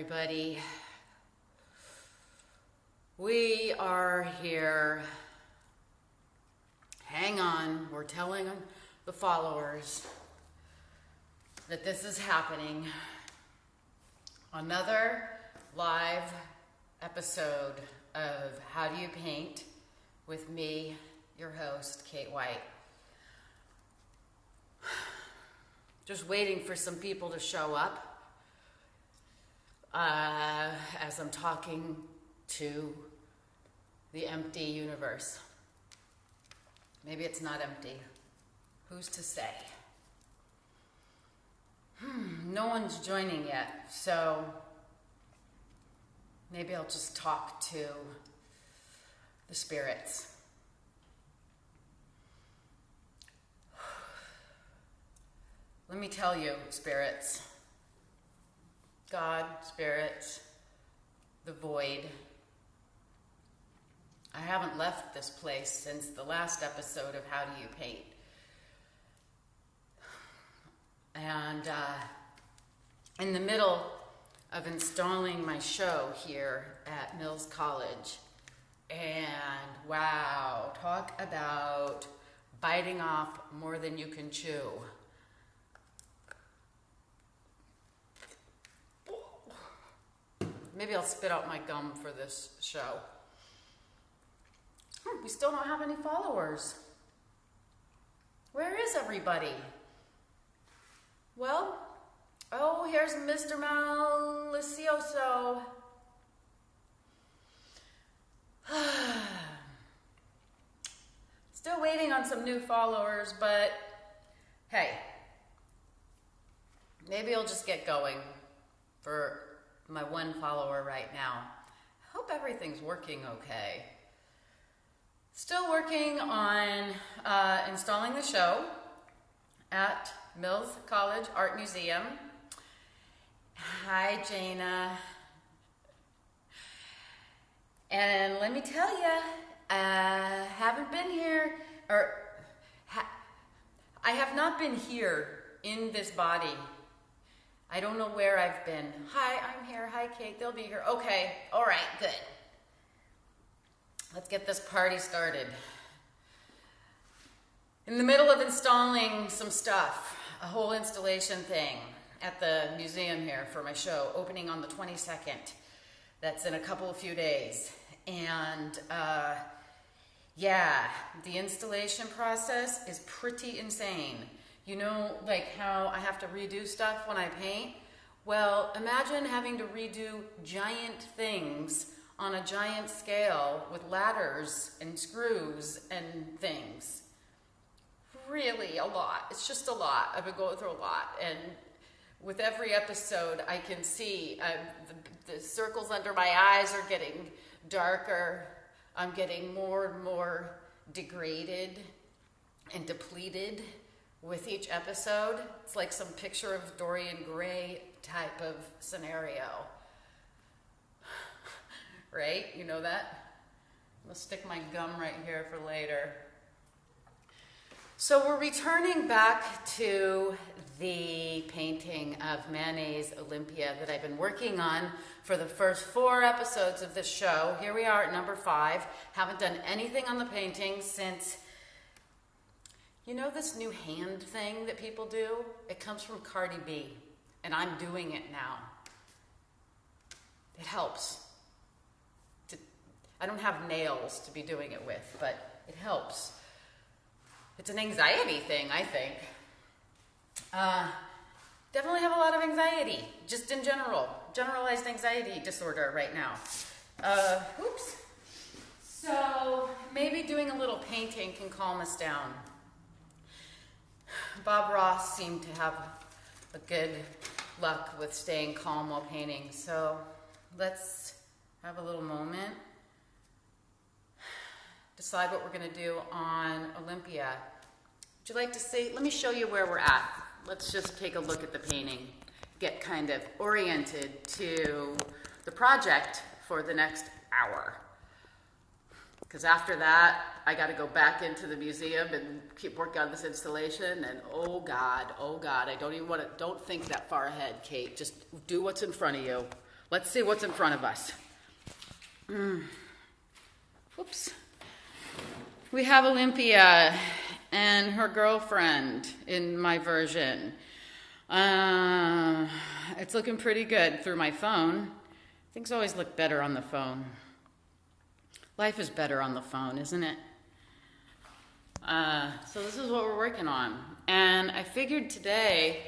everybody. We are here. Hang on, we're telling the followers that this is happening. Another live episode of How Do You Paint with me, your host, Kate White. Just waiting for some people to show up as I'm talking to the empty universe. Maybe it's not empty. Who's to say? No one's joining yet, so maybe I'll just talk to the spirits. Let me tell you, spirits, God, spirits, the void. I haven't left this place since the last episode of How Do You Paint? And in the middle of installing my show here at Mills College, and wow, talk about biting off more than you can chew. Maybe I'll spit out my gum for this show. We still don't have any followers. Where is everybody? Well, oh, here's Mr. Malicioso. Still waiting on some new followers, but hey, maybe I'll just get going for my one follower right now. I hope everything's working okay. Still working on installing the show at Mills College Art Museum. Hi, Jana. And let me tell you, haven't been here, I have not been here in this body. I don't know where I've been. Hi, I'm here. Hi, Kate. They'll be here. Okay. All right. Good. Let's get this party started. In the middle of installing some stuff, a whole installation thing at the museum here for my show, opening on the 22nd. That's in a few days. And yeah, the installation process is pretty insane. You know, like how I have to redo stuff when I paint? Well, imagine having to redo giant things on a giant scale with ladders and screws and things. Really a lot. It's just a lot. I've been going through a lot. And with every episode, I can see the circles under my eyes are getting darker. I'm getting more and more degraded and depleted with each episode. It's like some picture of Dorian Gray type of scenario. Right? You know that? I'm gonna stick my gum right here for later. So we're returning back to the painting of Manet's Olympia that I've been working on for the first 4 episodes of this show. Here we are at number 5. Haven't done anything on the painting since, you know this new hand thing that people do? It comes from Cardi B, and I'm doing it now. It helps. I don't have nails to be doing it with, but it helps. It's an anxiety thing, I think. Definitely have a lot of anxiety, just in general. Generalized anxiety disorder right now. Oops. So maybe doing a little painting can calm us down. Bob Ross seemed to have a good luck with staying calm while painting. So let's have a little moment. Decide what we're going to do on Olympia. Would you like to see? Let me show you where we're at. Let's just take a look at the painting. Get kind of oriented to the project for the next hour. Because after that, I got to go back into the museum and keep working on this installation. And oh God, I don't think that far ahead, Kate. Just do what's in front of you. Let's see what's in front of us. Whoops. We have Olympia and her girlfriend in my version. It's looking pretty good through my phone. Things always look better on the phone. Life is better on the phone, isn't it? So this is what we're working on. And I figured today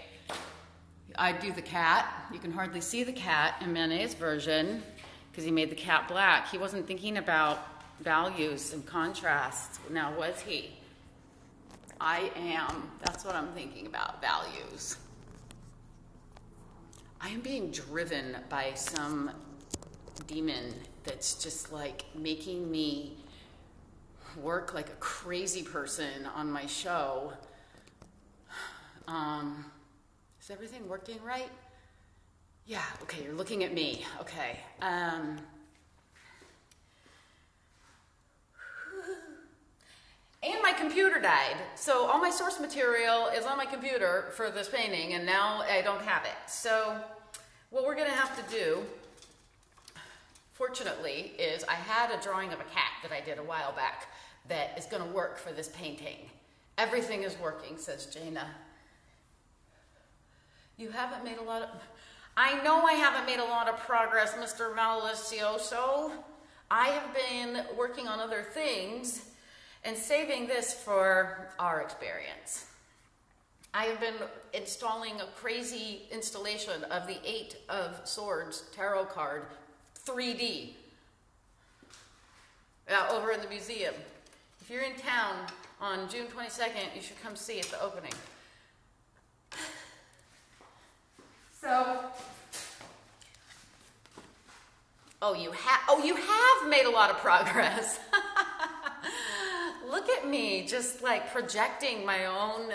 I'd do the cat. You can hardly see the cat in Manet's version because he made the cat black. He wasn't thinking about values and contrasts. Now, was he? I am. That's what I'm thinking about, values. I am being driven by some demon that's just like making me work like a crazy person on my show. Is everything working right? Yeah, okay, you're looking at me. Okay. And my computer died. So all my source material is on my computer for this painting, and now I don't have it. So what we're gonna have to do, fortunately, is I had a drawing of a cat that I did a while back that is gonna work for this painting. Everything is working, says Jana. You haven't made a lot of... I know I haven't made a lot of progress, Mr. Malicioso. I have been working on other things and saving this for our experience. I have been installing a crazy installation of the Eight of Swords tarot card 3D over in the museum. If you're in town on June 22nd, you should come see at the opening. So, you have made a lot of progress. Look at me, just like projecting my own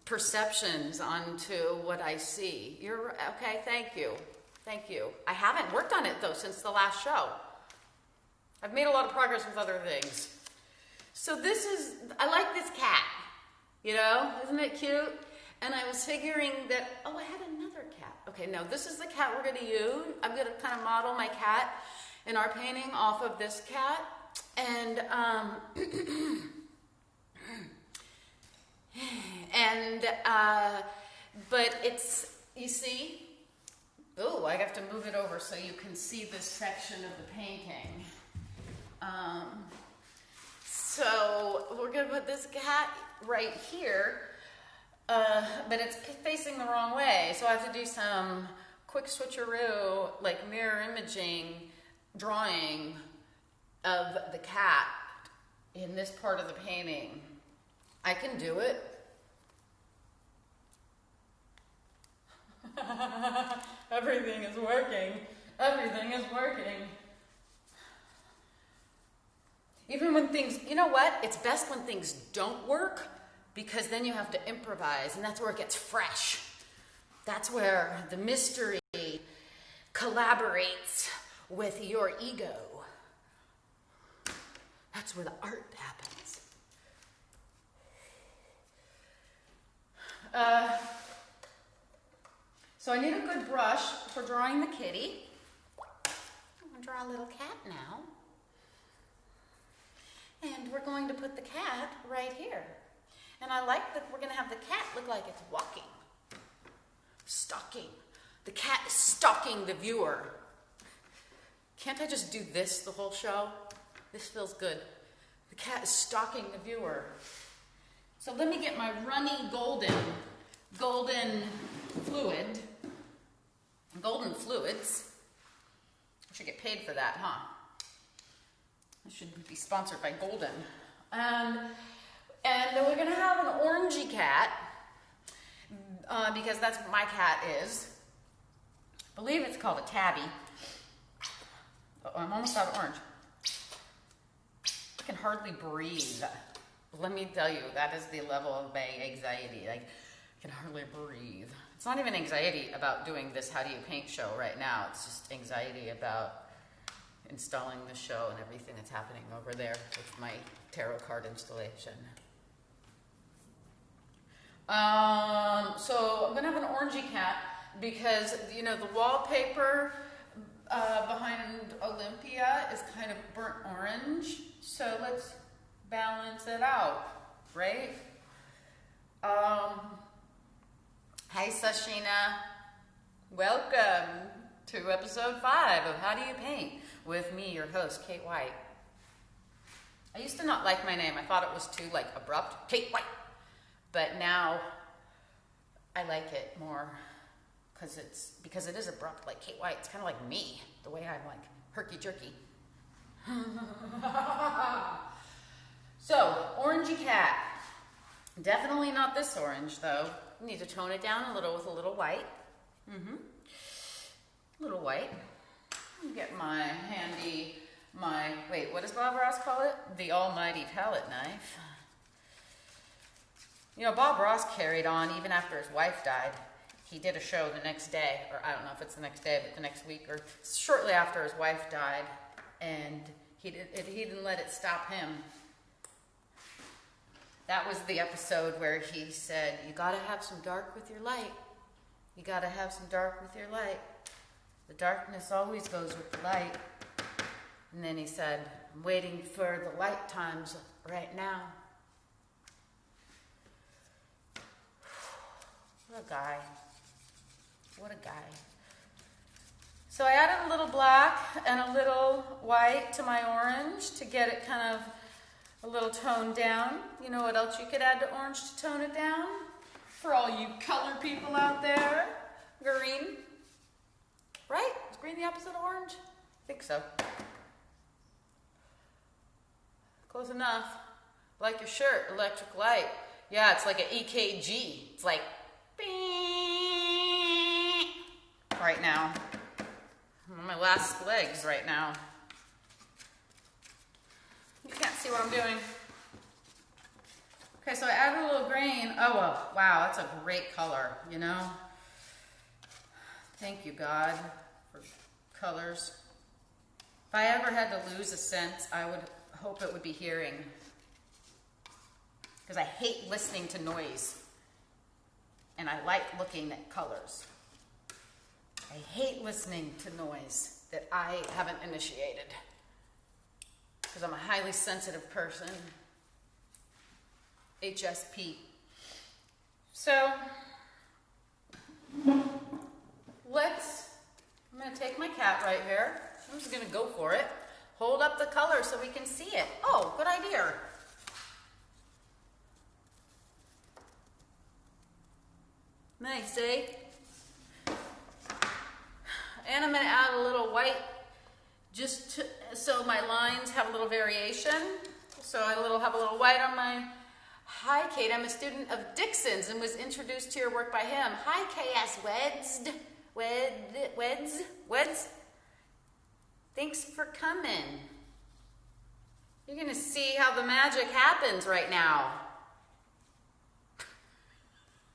perceptions onto what I see. You're okay, thank you. Thank you. I haven't worked on it though since the last show. I've made a lot of progress with other things. So I like this cat, you know, isn't it cute? And I was figuring that, I had another cat. Okay, no, this is the cat we're gonna use. I'm gonna kind of model my cat in our painting off of this cat. And, but it's, you see, I have to move it over so you can see this section of the painting. So we're gonna put this cat right here. But it's facing the wrong way, so I have to do some quick switcheroo, like mirror imaging drawing of the cat in this part of the painting. I can do it. Everything is working. Everything is working. Even when things, you know what? It's best when things don't work, because then you have to improvise, and that's where it gets fresh. That's where the mystery collaborates with your ego. That's where the art happens. So I need a good brush for drawing the kitty. I'm going to draw a little cat now. And we're going to put the cat right here. And I like that we're going to have the cat look like it's walking. Stalking. The cat is stalking the viewer. Can't I just do this the whole show? This feels good. The cat is stalking the viewer. So let me get my runny golden fluid. Golden fluids. I should get paid for that, huh? I should be sponsored by Golden. And then we're going to have an orangey cat, because that's what my cat is. I believe it's called a tabby. I'm almost out of orange. I can hardly breathe. Let me tell you, that is the level of my anxiety. I can hardly breathe. It's not even anxiety about doing this How Do You Paint show right now. It's just anxiety about installing the show and everything that's happening over there with my tarot card installation. So I'm going to have an orangey cat. because, you know, the wallpaper behind Olympia is kind of burnt orange. So let's balance it out, right? Hi, Sashina. Welcome to episode 5 of How Do You Paint with me, your host, Kate White. I used to not like my name. I thought it was too, like, abrupt. Kate White. But now I like it more because it is abrupt, like Kate White. It's kind of like me, the way I'm, like, herky-jerky. So, orangey cat. Definitely not this orange, though. Need to tone it down a little with a little white. Little white. Get my handy, what does Bob Ross call it? The almighty palette knife. You know, Bob Ross carried on even after his wife died. He did a show the next day, or I don't know if it's the next day, but the next week, or shortly after his wife died, and he didn't let it stop him. That was the episode where he said, you gotta have some dark with your light. You gotta have some dark with your light. The darkness always goes with the light. And then he said, I'm waiting for the light times right now. What a guy. What a guy. So I added a little black and a little white to my orange to get it kind of a little toned down. You know what else you could add to orange to tone it down? For all you color people out there, green. Right? Is green the opposite of orange? I think so. Close enough. Like your shirt, electric light. Yeah, it's like an EKG. It's like, beep, right now. I'm on my last legs right now. You can't see what I'm doing. Okay, so I added a little green. Oh, well, wow, that's a great color, you know? Thank you, God, for colors. If I ever had to lose a sense, I would hope it would be hearing. Because I hate listening to noise. And I like looking at colors. I hate listening to noise that I haven't initiated. Because I'm a highly sensitive person. HSP. So, I'm going to take my cat right here. I'm just going to go for it. Hold up the color so we can see it. Oh, good idea. Nice, eh? And I'm going to add a little white so my lines have a little variation. So I have a little white on my... Hi, Kate. I'm a student of Dixon's and was introduced to your work by him. Hi, K.S. Weds. Thanks for coming. You're going to see how the magic happens right now.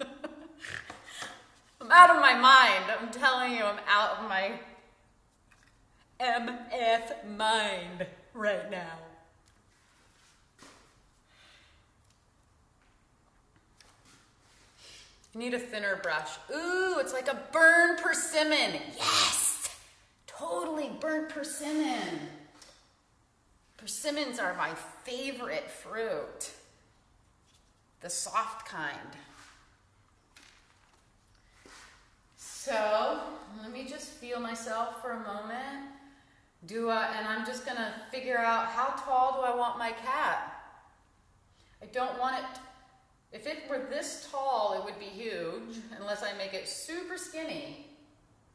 I'm out of my mind. I'm telling you, I'm out of my MF mind right now. You need a thinner brush. Ooh, it's like a burnt persimmon. Yes! Totally burnt persimmon. Persimmons are my favorite fruit. The soft kind. So, let me just feel myself for a moment. And I'm just going to figure out how tall do I want my cat. I don't want it... If it were this tall, it would be huge, unless I make it super skinny.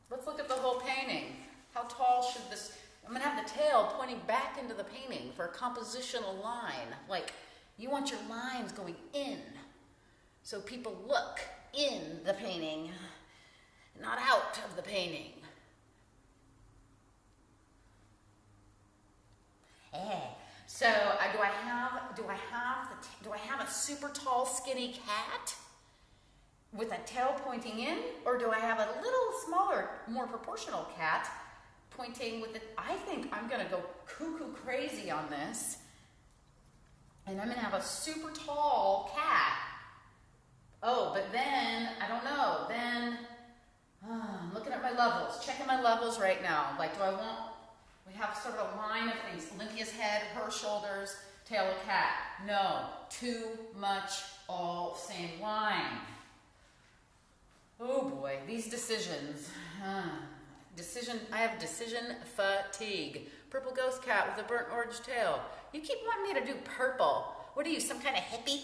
Let's look at the whole painting. How tall should this... I'm going to have the tail pointing back into the painting for a compositional line. Like, you want your lines going in, so people look in the painting, not out of the painting. So do I have a super tall, skinny cat with a tail pointing in, or do I have a little smaller, more proportional cat pointing with it? I think I'm gonna go cuckoo crazy on this, and I'm gonna have a super tall cat. Oh, but then I don't know. Then I'm looking at my levels, checking my levels right now. Like, we have sort of a line of things. Olympia's head, her shoulders, tail of cat. No, too much all same line. Oh boy, these decisions. I have decision fatigue. Purple ghost cat with a burnt orange tail. You keep wanting me to do purple. What are you, some kind of hippie?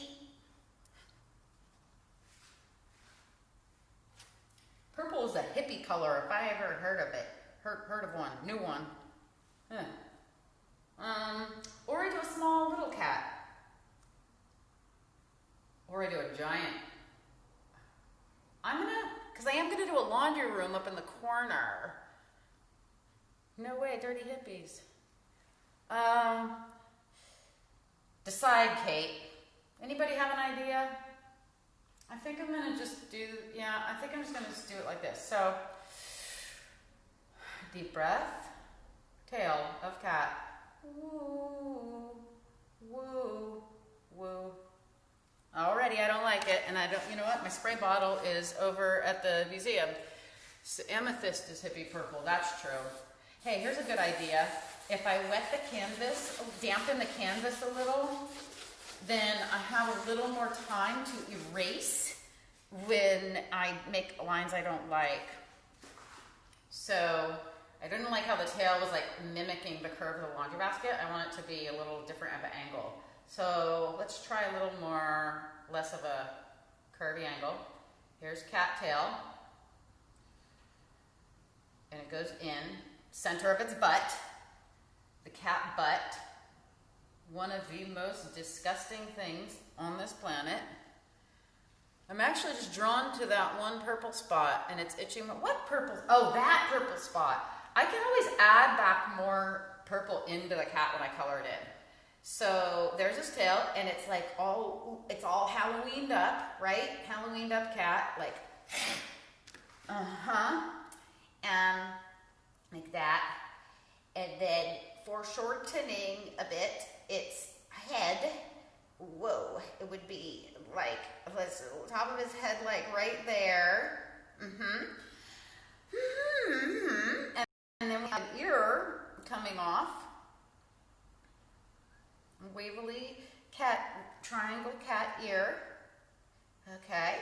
Purple is a hippie color if I ever heard of it. Heard of one, new one. Or I do a small little cat. Or I do a giant. Because I am gonna do a laundry room up in the corner. No way, dirty hippies. Decide, Kate. Anybody have an idea? I think I'm gonna just do, I think I'm just gonna just do it like this. So, deep breath, tail of cat. Woo, woo, woo. Already, I don't like it, and I don't, you know what? My spray bottle is over at the museum. So amethyst is hippie purple, that's true. Hey, here's a good idea. If I wet the canvas, dampen the canvas a little, then I have a little more time to erase when I make lines I don't like. So, I didn't like how the tail was like mimicking the curve of the laundry basket. I want it to be a little different of an angle. So let's try a little more, less of a curvy angle. Here's cat tail. And it goes in, center of its butt. The cat butt. One of the most disgusting things on this planet. I'm actually just drawn to that one purple spot and it's itching. What purple? Oh, that purple spot. I can always add back more purple into the cat when I color it in. So there's his tail, and it's like it's all Halloweened up, right? Halloweened up cat, like, and like that. And then foreshortening a bit, its head, whoa, it would be like, let's top of his head, like right there. And then we have an ear coming off. Waverly cat, triangle cat ear. Okay.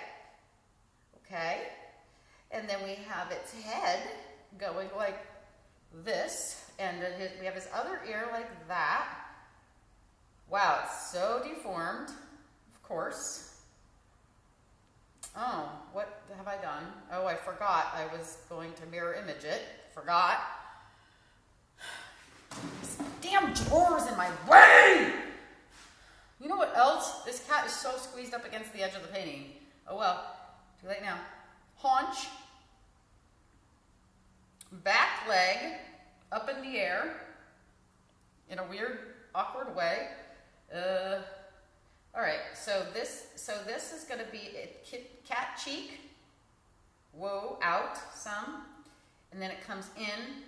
And then we have its head going like this. And then we have his other ear like that. Wow, it's so deformed, of course. Oh, what have I done? Oh, I forgot I was going to mirror image it. Forgot. This damn drawer's in my way! You know what else? This cat is so squeezed up against the edge of the painting. Oh well, too late now. Haunch. Back leg up in the air in a weird, awkward way. All right, so this is going to be a cat cheek. Whoa, out some, and then it comes in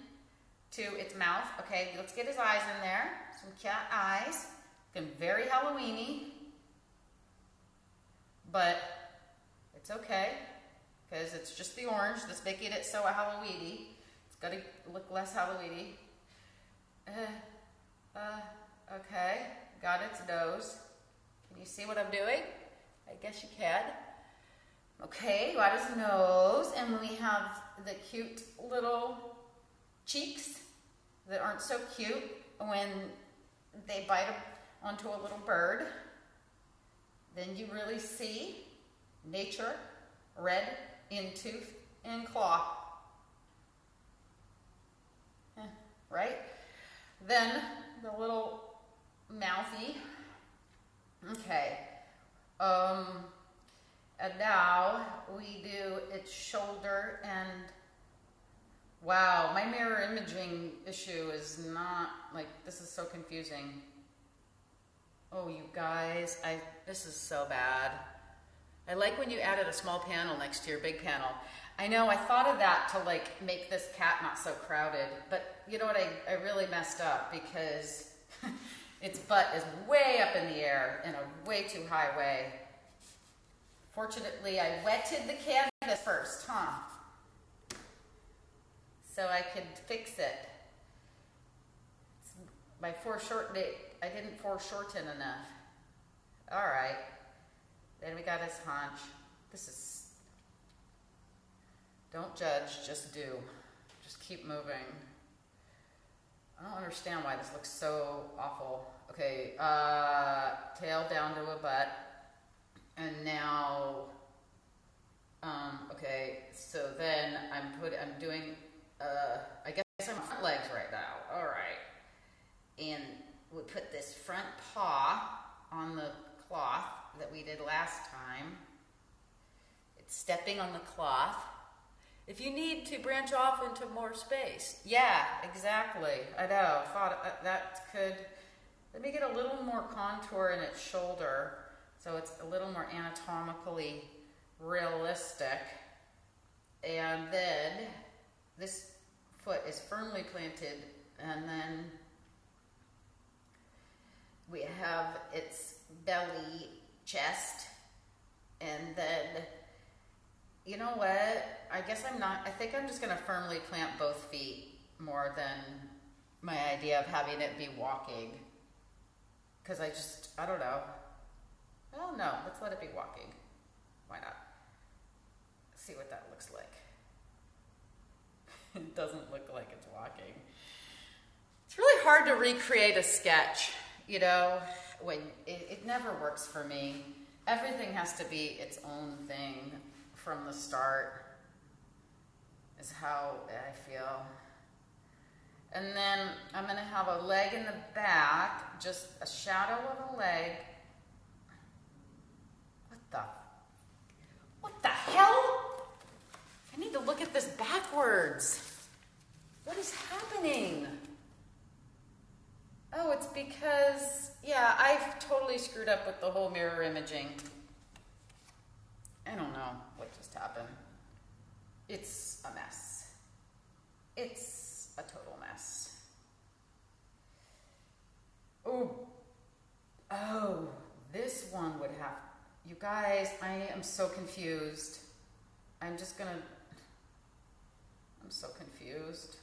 to its mouth. Okay, let's get his eyes in there. Some cat eyes. Looking very Halloweeny, but it's okay because it's just the orange that's making it so Halloweeny. It's got to look less Halloweeny. Okay, got its nose. Can you see what I'm doing? I guess you can. Okay, got his nose, and we have the cute little cheeks that aren't so cute when they bite onto a little bird. Then you really see nature, red in tooth and claw. Right? Then the little mouthy. Okay. And now we do its shoulder, and wow, my mirror imaging issue is not, like, this is so confusing. Oh, you guys, this is so bad. I like when you added a small panel next to your big panel. I know, I thought of that to like make this cat not so crowded, but you know what, I really messed up because its butt is way up in the air in a way too high way. Fortunately, I wetted the canvas first, huh? so I could fix it. I didn't foreshorten enough. All right. Then we got his haunch. Don't judge, just do. Just keep moving. I don't understand why this looks so awful. Okay, tail down to a butt. And now, okay, so then I'm doing, I guess I'm front legs right now. All right. And we put this front paw on the cloth that we did last time. It's stepping on the cloth. If you need to branch off into more space. Yeah, exactly. I know. Thought that could, let me get a little more contour in its shoulder so it's a little more anatomically realistic. And then this foot is firmly planted, and then we have its belly, chest, and then, you know what? I think I'm just going to firmly plant both feet more than my idea of having it be walking. Because I don't know. Well, no, let's let it be walking. Why not? See what that looks like. It doesn't look like it's walking. It's really hard to recreate a sketch, you know, when it never works for me. Everything has to be its own thing from the start, is how I feel. And then I'm going to have a leg in the back, just a shadow of a leg. What the hell? I need to look at this backwards. What is happening? Oh, it's because, yeah, I've totally screwed up with the whole mirror imaging. I don't know what just happened. It's a mess. It's a total mess. Oh, this one would have, you guys, I am so confused. I'm so confused.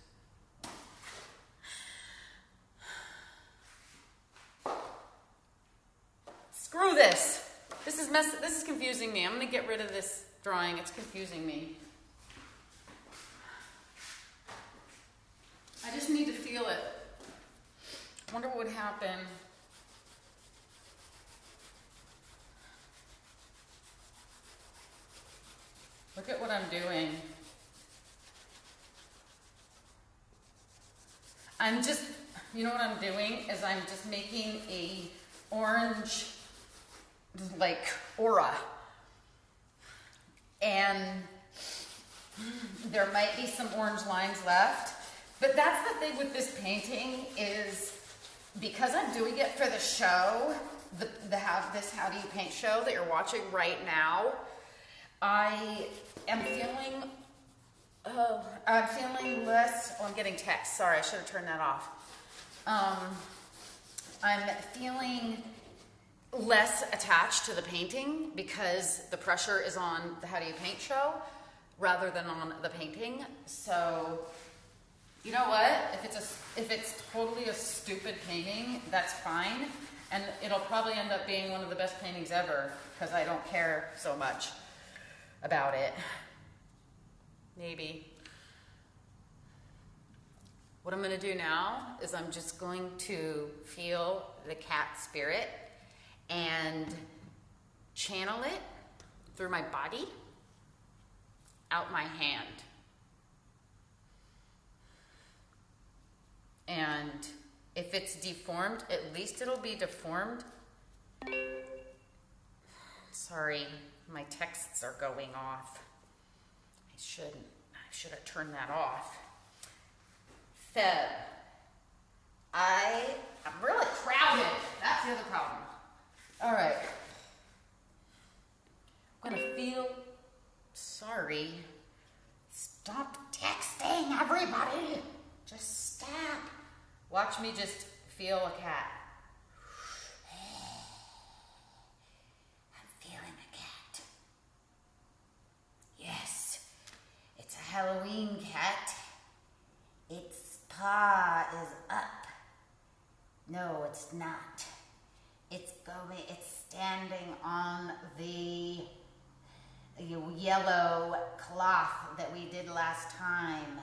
Screw this. This is confusing me. I'm going to get rid of this drawing. It's confusing me. I just need to feel it. I wonder what would happen. Look at what I'm doing. You know what I'm doing is I'm just making a orange, like, aura. And there might be some orange lines left. But that's the thing with this painting is, because I'm doing it for the show, this How Do You Paint show that you're watching right now, I am feeling, less, I'm getting text. Sorry, I should have turned that off. I'm feeling less attached to the painting because the pressure is on the How Do You Paint show rather than on the painting. So, you know what? If it's totally a stupid painting, that's fine. And it'll probably end up being one of the best paintings ever because I don't care so much about it. Maybe. What I'm going to do now is I'm just going to feel the cat spirit and channel it through my body, out my hand. And if it's deformed, at least it'll be deformed. Sorry, my texts are going off. I should have turned that off. Feb. I'm really crowded. That's the other problem. All right. I'm going to feel sorry. Stop texting, everybody. Just stop. Watch me just feel a cat. I'm feeling a cat. Yes, it's a Halloween cat. it's standing on the yellow cloth that we did last time.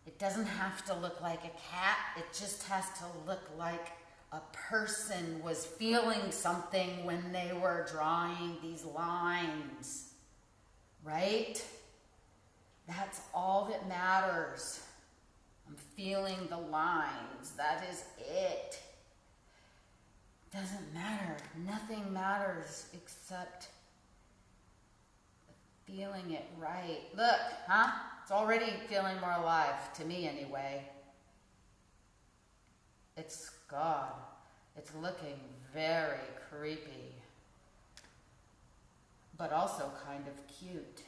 It doesn't have to look like a cat. It just has to look like a person was feeling something when they were drawing these lines, right? That's all that matters. I'm feeling the lines. That is it. Doesn't matter. Nothing matters except feeling it right. Look, huh? It's already feeling more alive, to me anyway. It's God. It's looking very creepy, but also kind of cute.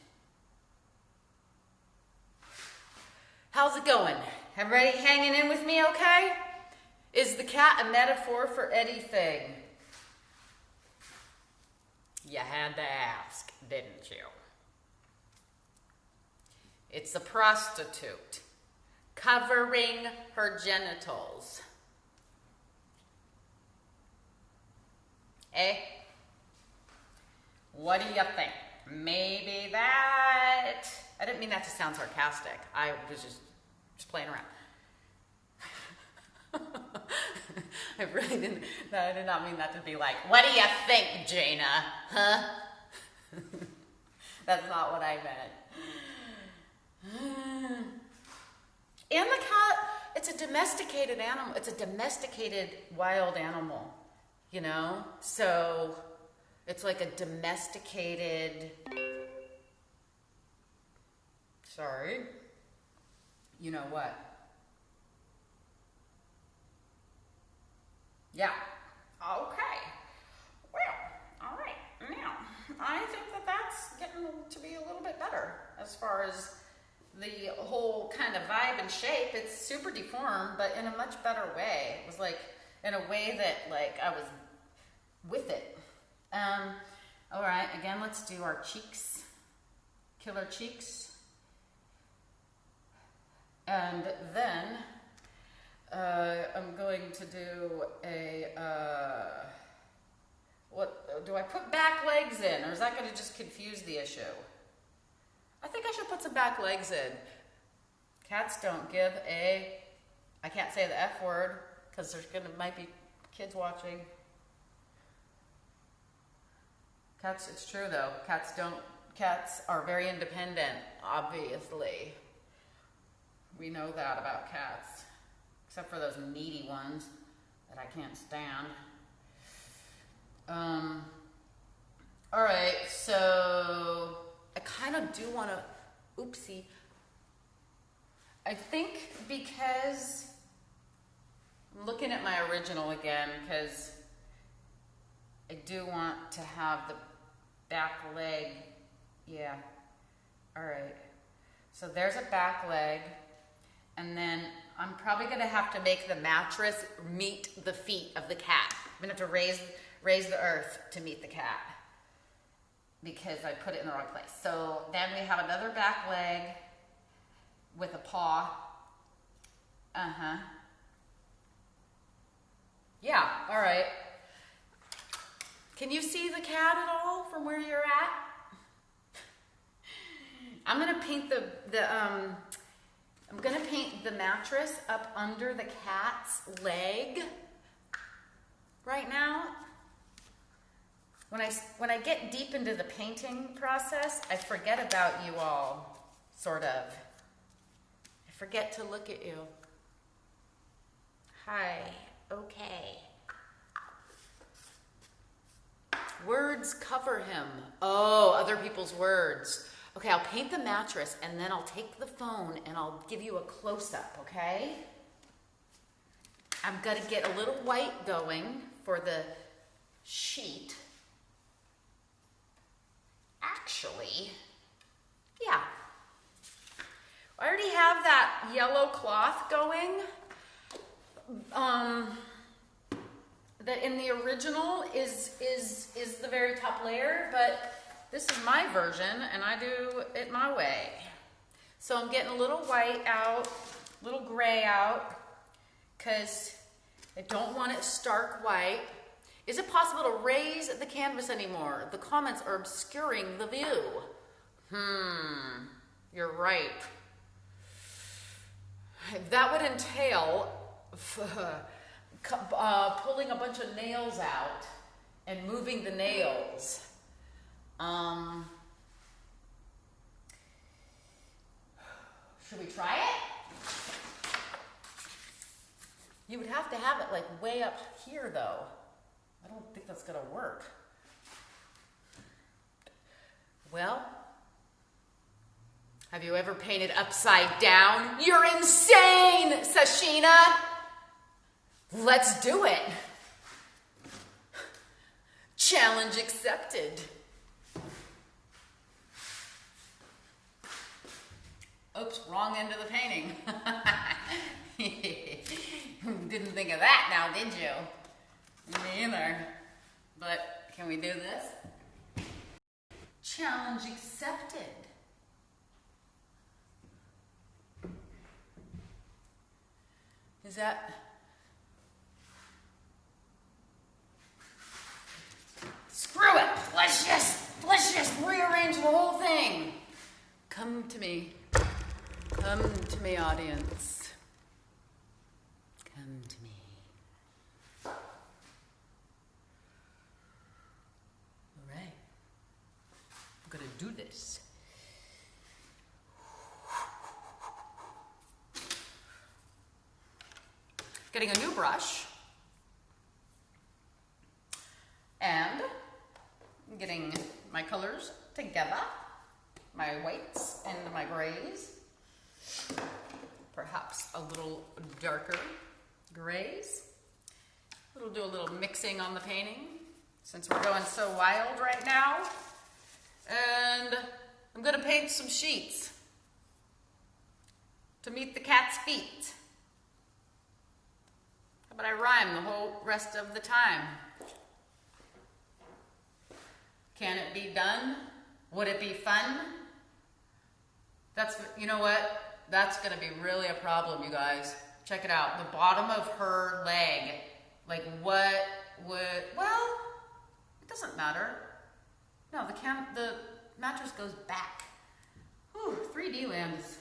How's it going? Everybody hanging in with me okay? Is the cat a metaphor for anything? You had to ask, didn't you? It's a prostitute covering her genitals. Eh? What do you think? Maybe that... I didn't mean that to sound sarcastic. I was just playing around. I really didn't. I did not mean that to be like, what do you think, Jana? Huh? That's not what I meant. And the cat, it's a domesticated animal. It's a domesticated wild animal, you know? So it's like a domesticated, sorry, you know what? Yeah. Okay. Well, all right. Now, I think that that's getting to be a little bit better as far as the whole kind of vibe and shape. It's super deformed, but in a much better way. It was like in a way that like I was with it. All right. Again, let's do our cheeks. Killer cheeks. And then I'm going to do a, what, do I put back legs in, or is that going to just confuse the issue? I think I should put some back legs in. Cats don't give a, I can't say the F word, because might be kids watching. Cats, it's true though, cats are very independent, obviously. We know that about cats. Except for those needy ones that I can't stand. All right, so I kind of do want to, oopsie. I think because, I'm looking at my original again, because I do want to have the back leg, yeah, all right. So there's a back leg, and then I'm probably going to have to make the mattress meet the feet of the cat. I'm going to have to raise the earth to meet the cat because I put it in the wrong place. So then we have another back leg with a paw. Yeah, all right. Can you see the cat at all from where you're at? I'm going to paint I'm going to paint the mattress up under the cat's leg right now. When I get deep into the painting process, I forget about you all, sort of. I forget to look at you. Hi, okay. Words cover him. Oh, other people's words. Okay, I'll paint the mattress, and then I'll take the phone, and I'll give you a close-up, okay? I'm going to get a little white going for the sheet. Actually, yeah. I already have that yellow cloth going. That in the original is the very top layer, but this is my version, and I do it my way. So I'm getting a little white out, a little gray out, because I don't want it stark white. Is it possible to raise the canvas anymore? The comments are obscuring the view. You're right. That would entail pulling a bunch of nails out and moving the nails. Should we try it? You would have to have it like way up here though. I don't think that's gonna work. Well, have you ever painted upside down? You're insane, Sashina! Let's do it. Challenge accepted. Oops, wrong end of the painting. Didn't think of that now, did you? Me either. But can we do this? Challenge accepted. Is that... Screw it! Let's just rearrange the whole thing. Come to me. Come to me, audience. Come to me. All right. I'm gonna do this. Getting a new brush. And getting my colors together. My whites and my grays. Perhaps a little darker grays. We'll do a little mixing on the painting since we're going so wild right now. And I'm gonna paint some sheets to meet the cat's feet. How about I rhyme the whole rest of the time? Can it be done? Would it be fun? That's, you know what? That's gonna be really a problem, you guys. Check it out. The bottom of her leg. Like what would, well, it doesn't matter. No, the mattress goes back. Whew, 3D land is,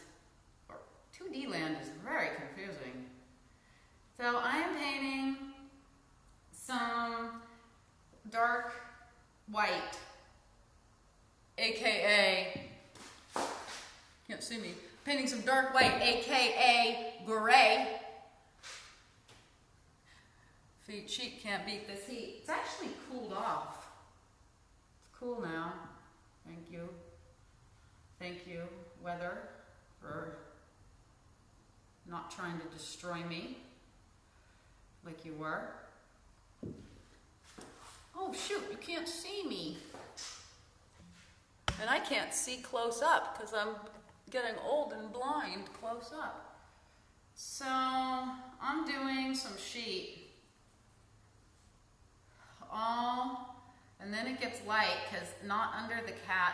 or 2D land is very confusing. So I am painting some dark white, AKA, can't see me, painting some dark white, AKA gray. Sheet can't beat this heat. It's actually cooled off. It's cool now. Thank you. Thank you, weather, for not trying to destroy me like you were. Oh shoot, you can't see me. And I can't see close up because I'm getting old and blind close up. So I'm doing some sheet. And then it gets light because not under the cat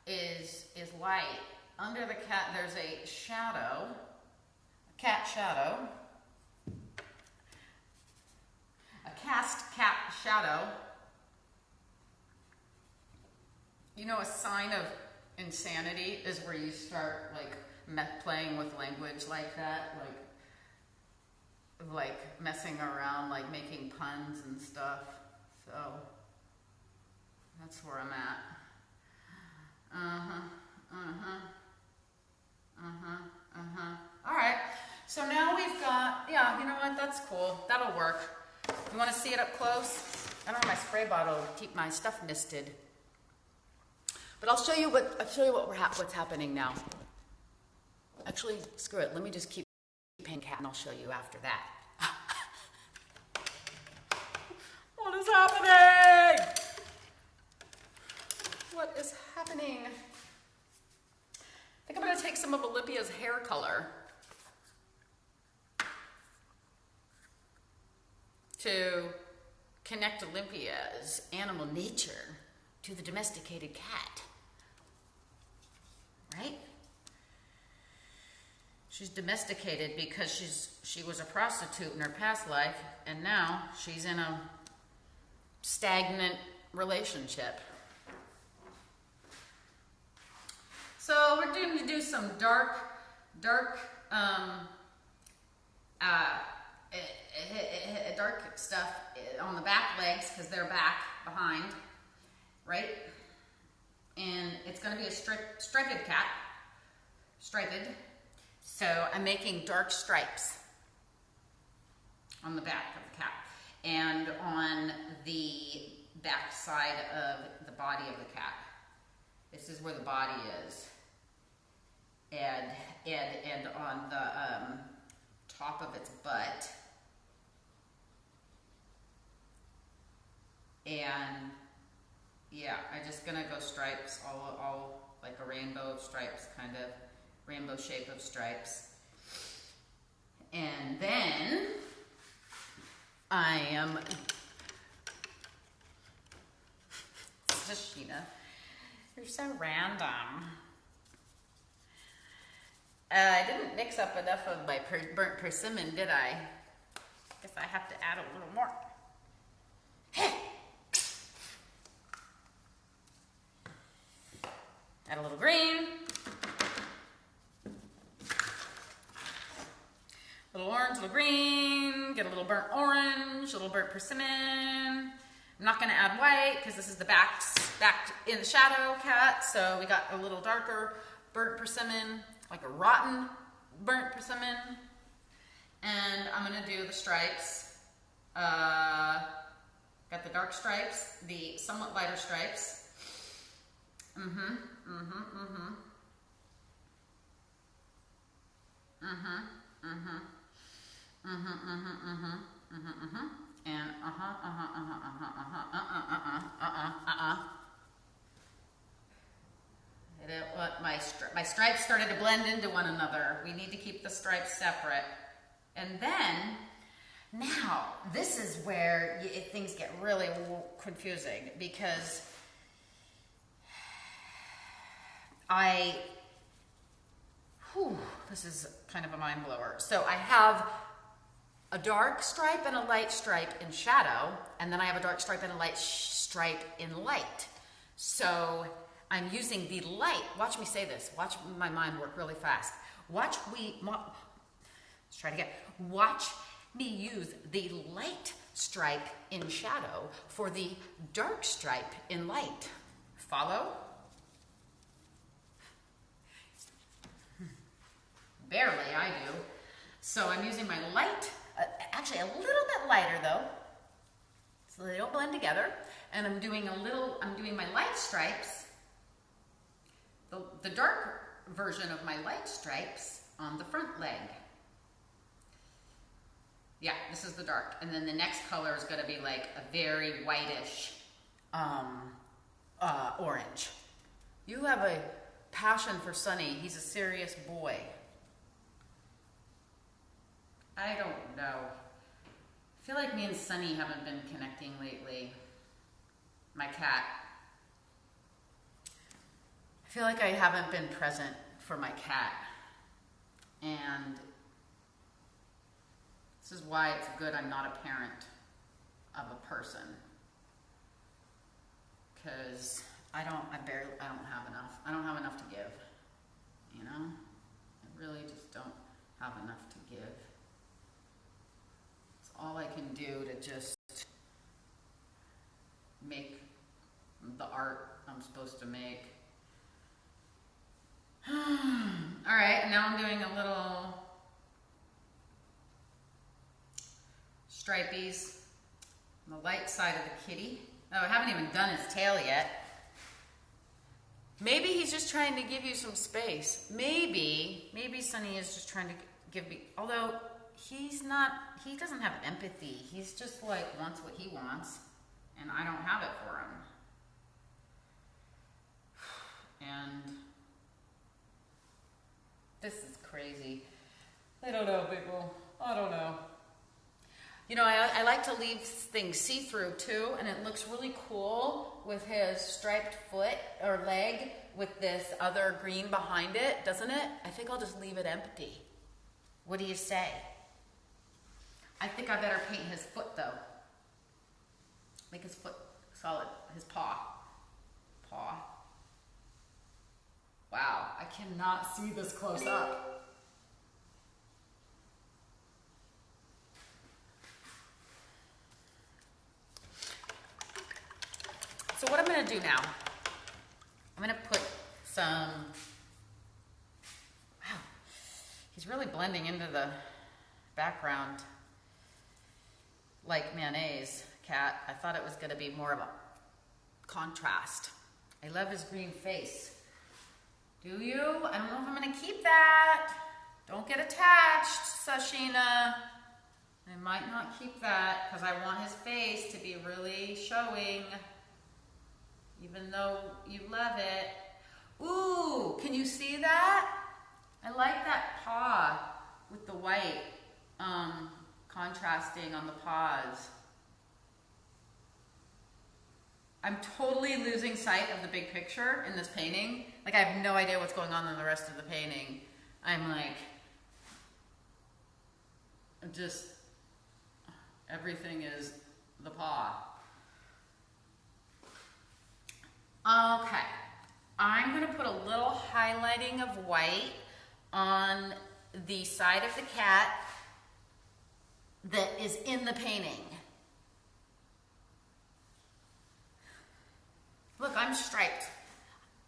is light. Under the cat there's a shadow, a cat shadow, a cast cat shadow. You know, a sign of insanity is where you start like playing with language like that, like messing around, like making puns and stuff. So that's where I'm at. All right. So now we've got, yeah, you know what? That's cool. That'll work. You want to see it up close? I don't have my spray bottle to keep my stuff misted. But I'll show you what's happening now. Actually, screw it. Let me just keep painting cat, and I'll show you after that. What is happening? What is happening? I think I'm going to take some of Olympia's hair color to connect Olympia's animal nature to the domesticated cat. Right? She's domesticated because she was a prostitute in her past life, and now she's in a stagnant relationship. So we're going to do some dark stuff on the back legs because they're back behind, right? And it's going to be a striped cat, striped. So I'm making dark stripes on the back of the cat and on the back side of the body of the cat. This is where the body is. And on the top of its butt. And yeah, I'm just gonna go stripes, all like a rainbow of stripes, kind of rainbow shape of stripes. And then I am just Sheena. You're so random. I didn't mix up enough of my burnt persimmon, did I? Guess I have to add a little more. Add a little green. Little orange, little green. Get a little burnt orange, a little burnt persimmon. I'm not going to add white because this is the back in the shadow cat. So we got a little darker burnt persimmon, like a rotten burnt persimmon. And I'm going to do the stripes. Got the dark stripes, the somewhat lighter stripes. And my stripes started to blend into one another. We need to keep the stripes separate. And then, now, this is where things get really confusing because this is kind of a mind blower. So I have a dark stripe and a light stripe in shadow, and then I have a dark stripe and a light stripe in light. So I'm using the light. Watch me say this. Watch my mind work really fast. Let's try it again. Watch me use the light stripe in shadow for the dark stripe in light. Follow? Barely, I do. So I'm using my light, actually a little bit lighter though, so they don't blend together. And I'm doing my light stripes, the dark version of my light stripes on the front leg. Yeah, this is the dark. And then the next color is going to be like a very whitish orange. You have a passion for Sunny. He's a serious boy. I don't know. I feel like me and Sunny haven't been connecting lately. My cat. I feel like I haven't been present for my cat. And this is why it's good I'm not a parent of a person. Because I don't have enough. I don't have enough to give. You know? I really just don't have enough to give. It's all I can do to just make the art I'm supposed to make. Alright, and now I'm doing a little stripies on the light side of the kitty. Oh, I haven't even done his tail yet. Maybe he's just trying to give you some space. Maybe Sunny is just trying to give me, although he doesn't have empathy. He's just like wants what he wants, and I don't have it for him. And this is crazy. I don't know, people. I don't know. You know, I like to leave things see-through too, and it looks really cool with his striped foot or leg with this other green behind it, doesn't it? I think I'll just leave it empty. What do you say? I think I better paint his foot though. Make his foot solid, his paw. Paw. Wow, I cannot see this close up. So what I'm gonna do now, I'm gonna put some, wow, he's really blending into the background like mayonnaise, Cat. I thought it was gonna be more of a contrast. I love his green face. Do you? I don't know if I'm gonna keep that. Don't get attached, Sashina. I might not keep that because I want his face to be really showing, even though you love it. Ooh, can you see that? I like that paw with the white contrasting on the paws. I'm totally losing sight of the big picture in this painting. Like, I have no idea what's going on in the rest of the painting. I'm like, just, everything is the paw. Okay, I'm gonna put a little highlighting of white on the side of the cat that is in the painting. Look, I'm striped.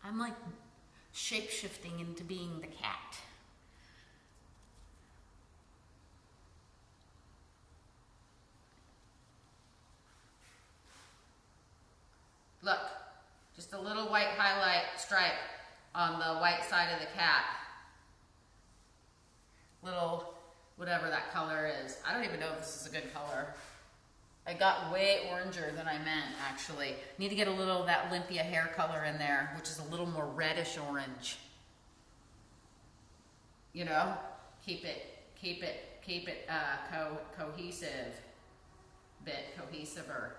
I'm like shape-shifting into being the cat. Look, just a little white highlight stripe on the white side of the cat. Little, whatever that color is. I don't even know if this is a good color. I got way oranger than I meant, actually. Need to get a little of that Olympia hair color in there, which is a little more reddish orange. You know, keep it cohesive, cohesiver.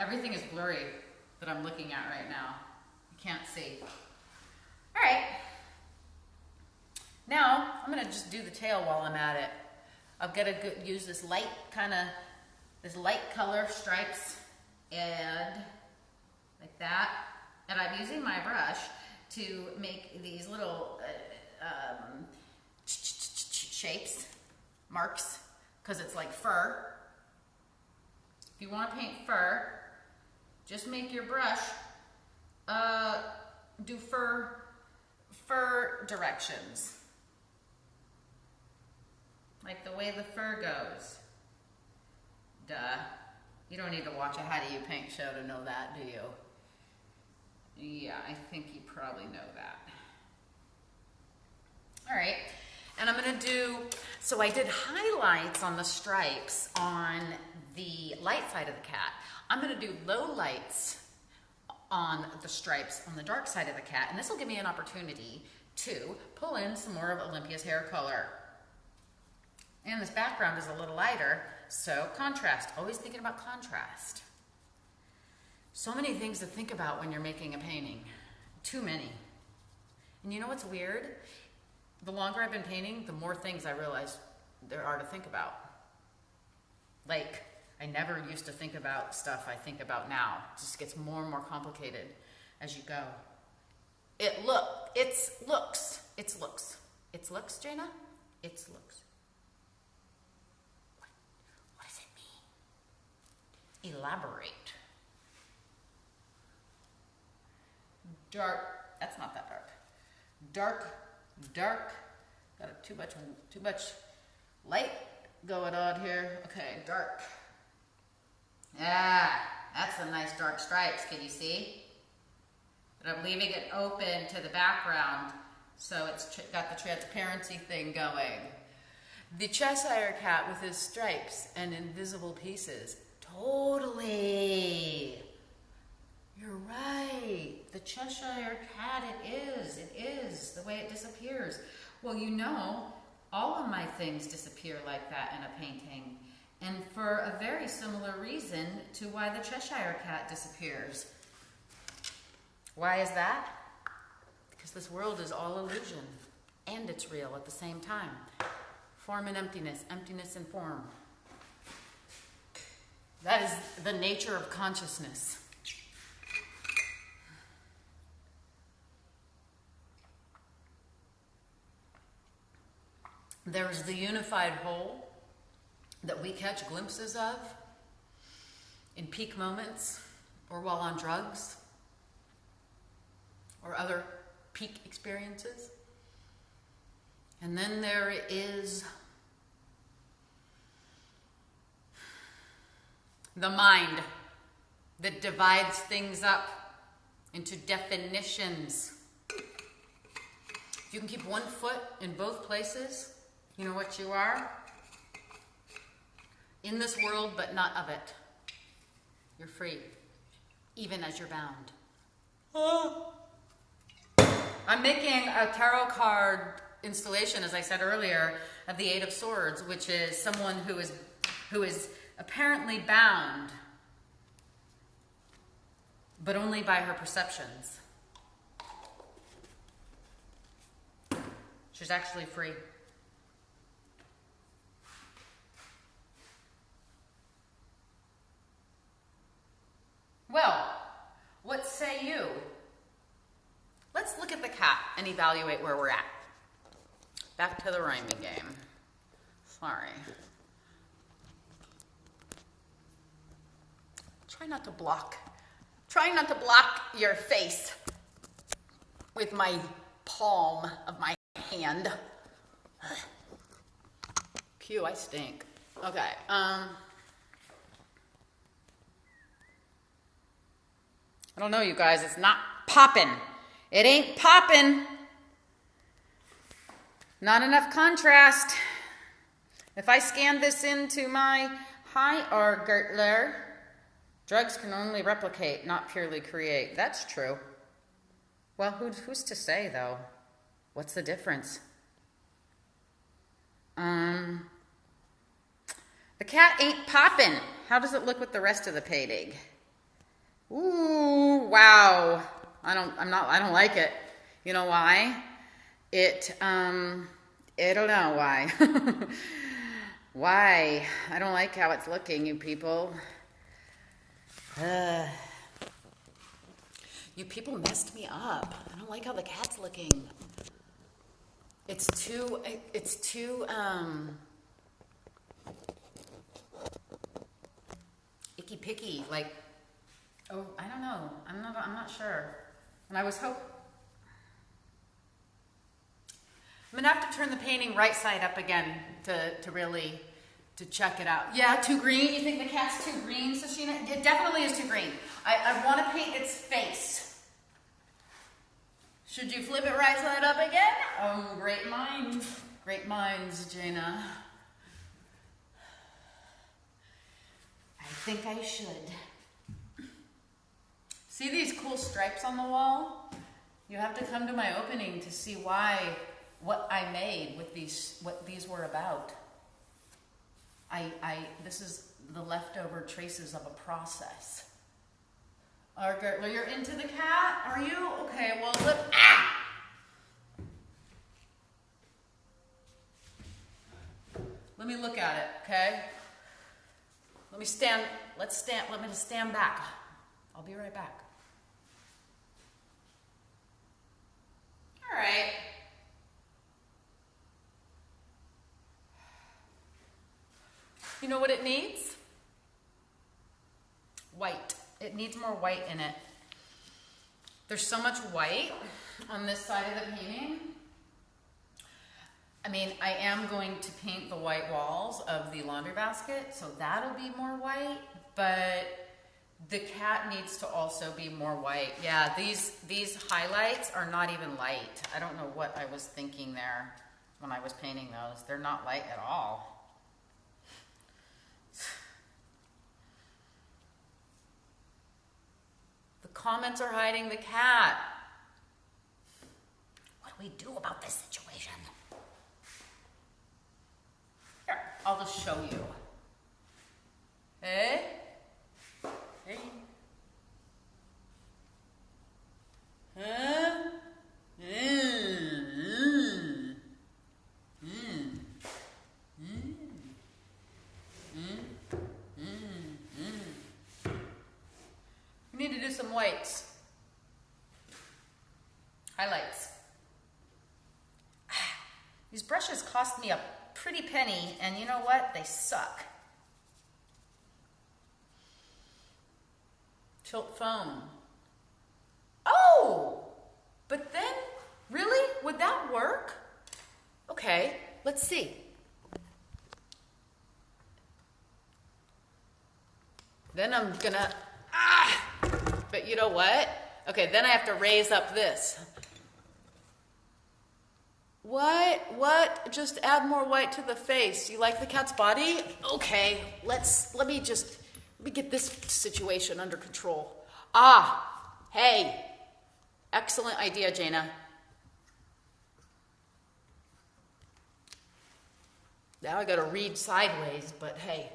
Everything is blurry that I'm looking at right now. I can't see. All right. Now, I'm gonna just do the tail while I'm at it. I've got to use this light color stripes and like that. And I'm using my brush to make these little shapes, marks, because it's like fur. If you want to paint fur, just make your brush do fur directions. Like the way the fur goes. Duh. You don't need to watch a How Do You Paint show to know that, do you? Yeah, I think you probably know that. All right, and I'm gonna do, so I did highlights on the stripes on the light side of the cat. I'm gonna do low lights on the stripes on the dark side of the cat, and this will give me an opportunity to pull in some more of Olympia's hair color. And this background is a little lighter, so contrast. Always thinking about contrast. So many things to think about when you're making a painting. Too many. And you know what's weird? The longer I've been painting, the more things I realize there are to think about. Like, I never used to think about stuff I think about now. It just gets more and more complicated as you go. It's looks. It's looks, Jana? It's looks. What does it mean? Elaborate. Dark, that's not that dark. Dark, got too much light going on here. Okay, dark. Yeah, that's some nice dark stripes, can you see? But I'm leaving it open to the background, so it's got the transparency thing going. The Cheshire Cat with his stripes and invisible pieces. Totally. You're right. The Cheshire Cat, it is, the way it disappears. Well, you know, all of my things disappear like that in a painting. And for a very similar reason to why the Cheshire Cat disappears. Why is that? Because this world is all illusion. And it's real at the same time. Form and emptiness and form. That is the nature of consciousness. There's the unified whole that we catch glimpses of in peak moments or while on drugs or other peak experiences. And then there is the mind that divides things up into definitions. If you can keep one foot in both places, you know what you are? In this world, but not of it. You're free, even as you're bound. I'm making a tarot card installation, as I said earlier, of the Eight of Swords, which is someone who is apparently bound, but only by her perceptions. She's actually free. Well, what say you? Let's look at the cat and evaluate where we're at. Back to the rhyming game. Sorry. Trying not to block your face with my palm of my hand. Pew, I stink. Okay, I don't know, you guys, it's not popping. It ain't popping. Not enough contrast. If I scan this into my Hiergartler, drugs can only replicate, not purely create. That's true. Well, who's to say, though? What's the difference? The cat ain't popping. How does it look with the rest of the paydig? Ooh, wow. I don't like it. You know why? I don't know why. Why? I don't like how it's looking, you people. You people messed me up. I don't like how the cat's looking. It's too icky picky, like, oh, I don't know. I'm not sure. And I was I'm gonna have to turn the painting right side up again to really check it out. Yeah, too green. You think the cat's too green, Sashina? It definitely is too green. I want to paint its face. Should you flip it right side up again? Oh, great minds, Jaina. I think I should. See these cool stripes on the wall? You have to come to my opening to see what I made with these, what these were about. This is the leftover traces of a process. Argertler, you're into the cat? Are you? Okay, well, let me look at it, okay? Let me just stand back. I'll be right back. All right. You know what it needs? White. It needs more white in it. There's so much white on this side of the painting. I mean, I am going to paint the white walls of the laundry basket, so that'll be more white, but the cat needs to also be more white. Yeah, these highlights are not even light. I don't know what I was thinking there when I was painting those. They're not light at all. The comments are hiding the cat. What do we do about this situation? Here, I'll just show you. Hey? Hey? Huh? whites. Highlights. These brushes cost me a pretty penny, and you know what? They suck. Tilt foam. Oh! But then, really? Would that work? Okay, let's see. Then I'm gonna, but you know what? Okay, then I have to raise up this. What? Just add more white to the face. You like the cat's body? Okay, let me get this situation under control. Hey, excellent idea, Jana. Now I gotta read sideways, but hey,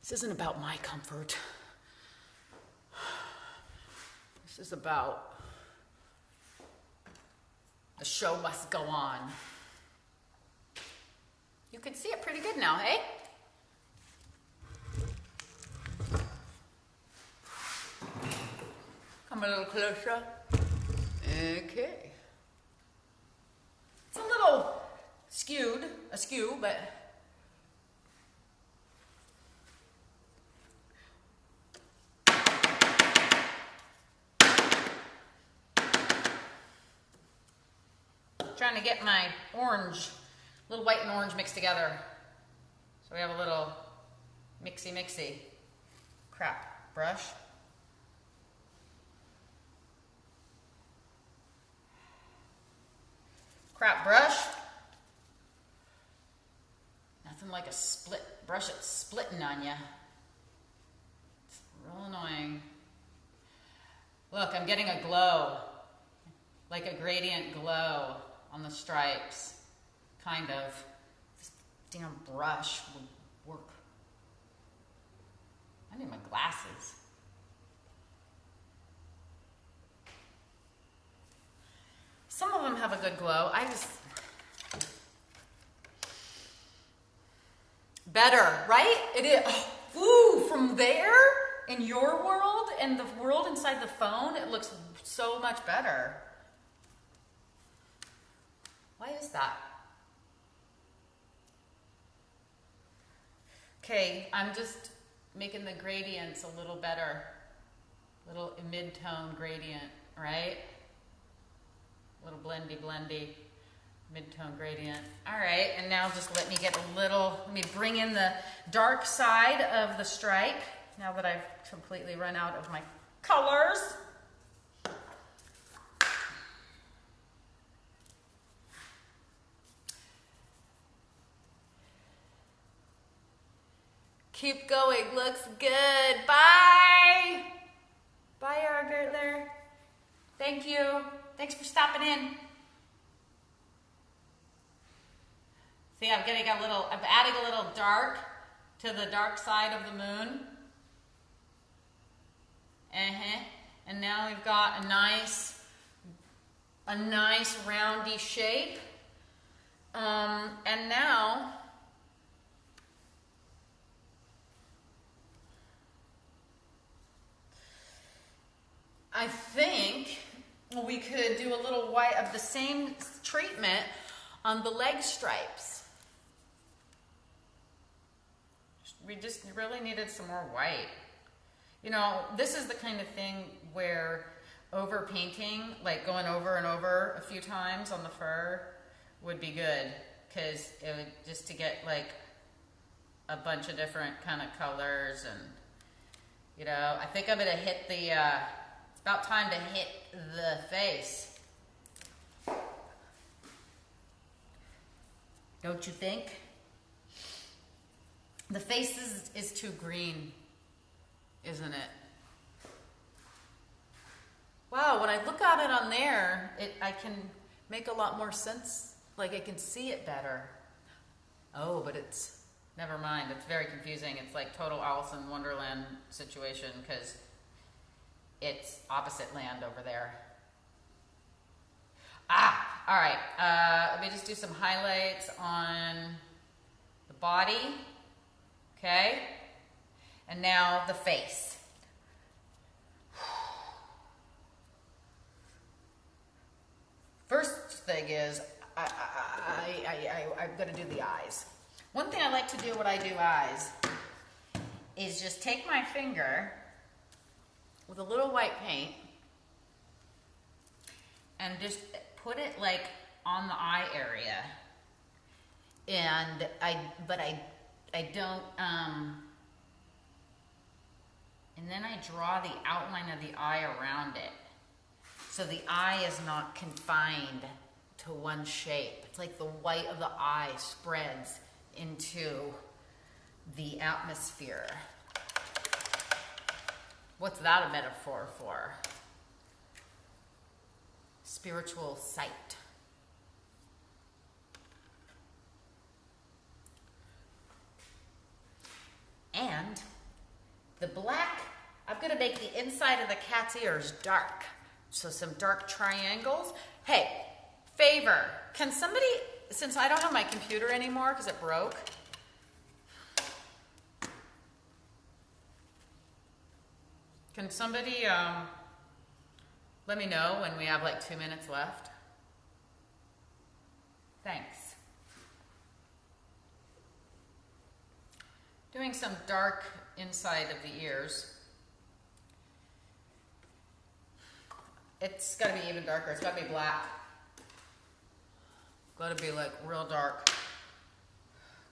this isn't about my comfort. This is about the show must go on. You can see it pretty good now, hey? Come a little closer. Okay. It's a little askew, but trying to get my orange, little white and orange mixed together. So we have a little mixy. Crap, brush. Crap brush. Nothing like a split brush that's splitting on you. It's real annoying. Look, I'm getting a glow. Like a gradient glow on the stripes. Kind of. This damn brush would work. I need my glasses. Some of them have a good glow. Better, right? It is. Ooh, from there, in your world, and the world inside the phone, it looks so much better. Why is that? Okay, I'm just making the gradients a little better. Little mid-tone gradient, right? Little blendy, mid-tone gradient. All right, and now just let me bring in the dark side of the stripe now that I've completely run out of my colors. Keep going, looks good. Bye! Bye, Yara Gertler. Thank you. Thanks for stopping in. See, I'm adding a little dark to the dark side of the moon. And now we've got a nice roundy shape. And now I think we could do a little white of the same treatment on the leg stripes. We just really needed some more white. You know, this is the kind of thing where over-painting, like going over and over a few times on the fur, would be good. Because it would just to get like a bunch of different kind of colors. And, you know, I think I'm going to hit the... it's about time to hit the face. Don't you think? The face is too green, isn't it? Wow, when I look at it on there, I can make a lot more sense. Like I can see it better. Oh, but it's, never mind. It's very confusing. It's like total Alice in Wonderland situation because it's opposite land over there. All right. Let me just do some highlights on the body. Okay. And now the face. is I'm going to do the eyes. One thing I like to do when I do eyes is just take my finger with a little white paint and just put it like on the eye area. And I don't, and then I draw the outline of the eye around it. So the eye is not confined to one shape. It's like the white of the eye spreads into the atmosphere. What's that a metaphor for? Spiritual sight. And the black, I'm going to make the inside of the cat's ears dark. So some dark triangles. Hey, favor, can somebody, since I don't have my computer anymore because it broke, can somebody let me know when we have like 2 minutes left? Thanks. Doing some dark inside of the ears. It's got to be even darker. It's got to be black. Got to be like real dark.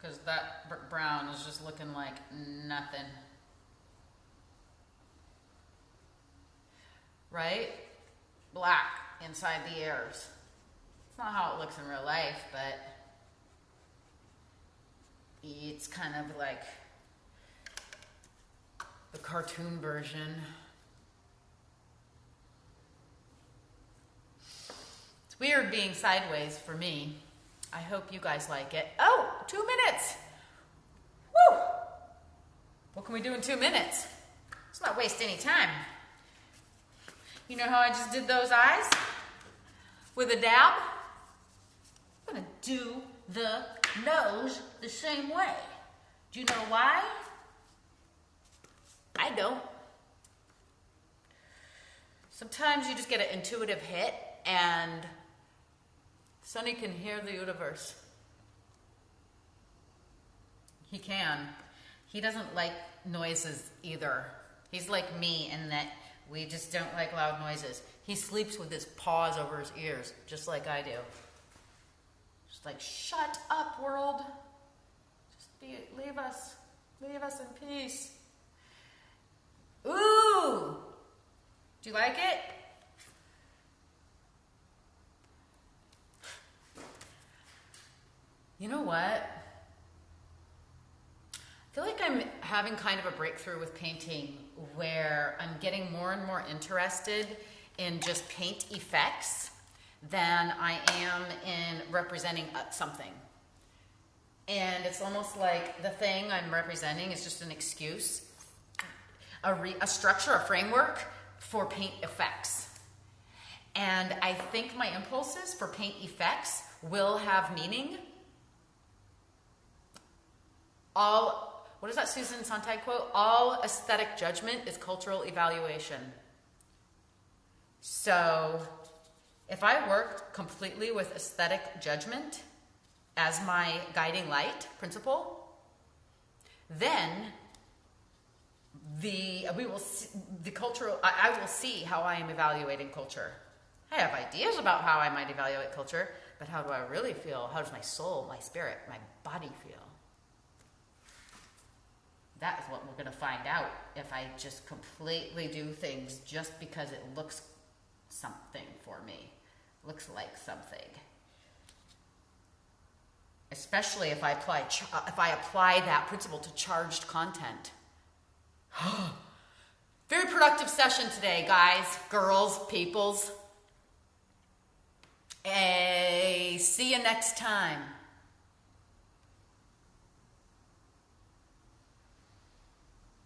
Because that brown is just looking like nothing. Right? Black inside the ears. It's not how it looks in real life, but it's kind of like the cartoon version. It's weird being sideways for me. I hope you guys like it. Oh, 2 minutes. Woo! What can we do in 2 minutes? Let's not waste any time. You know how I just did those eyes? With a dab? I'm gonna do the nose the same way. Do you know why? I don't. Sometimes you just get an intuitive hit and Sonny can hear the universe. He can. He doesn't like noises either. He's like me in that we just don't like loud noises. He sleeps with his paws over his ears, just like I do. Just like, shut up, world. Just leave us in peace. Ooh! Do you like it? You know what? I feel like I'm having kind of a breakthrough with painting where I'm getting more and more interested in just paint effects than I am in representing something. And it's almost like the thing I'm representing is just an excuse, a structure, a framework for paint effects. And I think my impulses for paint effects will have meaning. What is that Susan Sontag quote? All aesthetic judgment is cultural evaluation. So if I work completely with aesthetic judgment as my guiding light principle, then I will see how I am evaluating culture. I have ideas about how I might evaluate culture, but how do I really feel? How does my soul, my spirit, my body feel? That is what we're going to find out if I just completely do things just because it looks something for me. Looks like something. Especially if I apply that principle to charged content. Very productive session today, guys, girls, peoples. See you next time.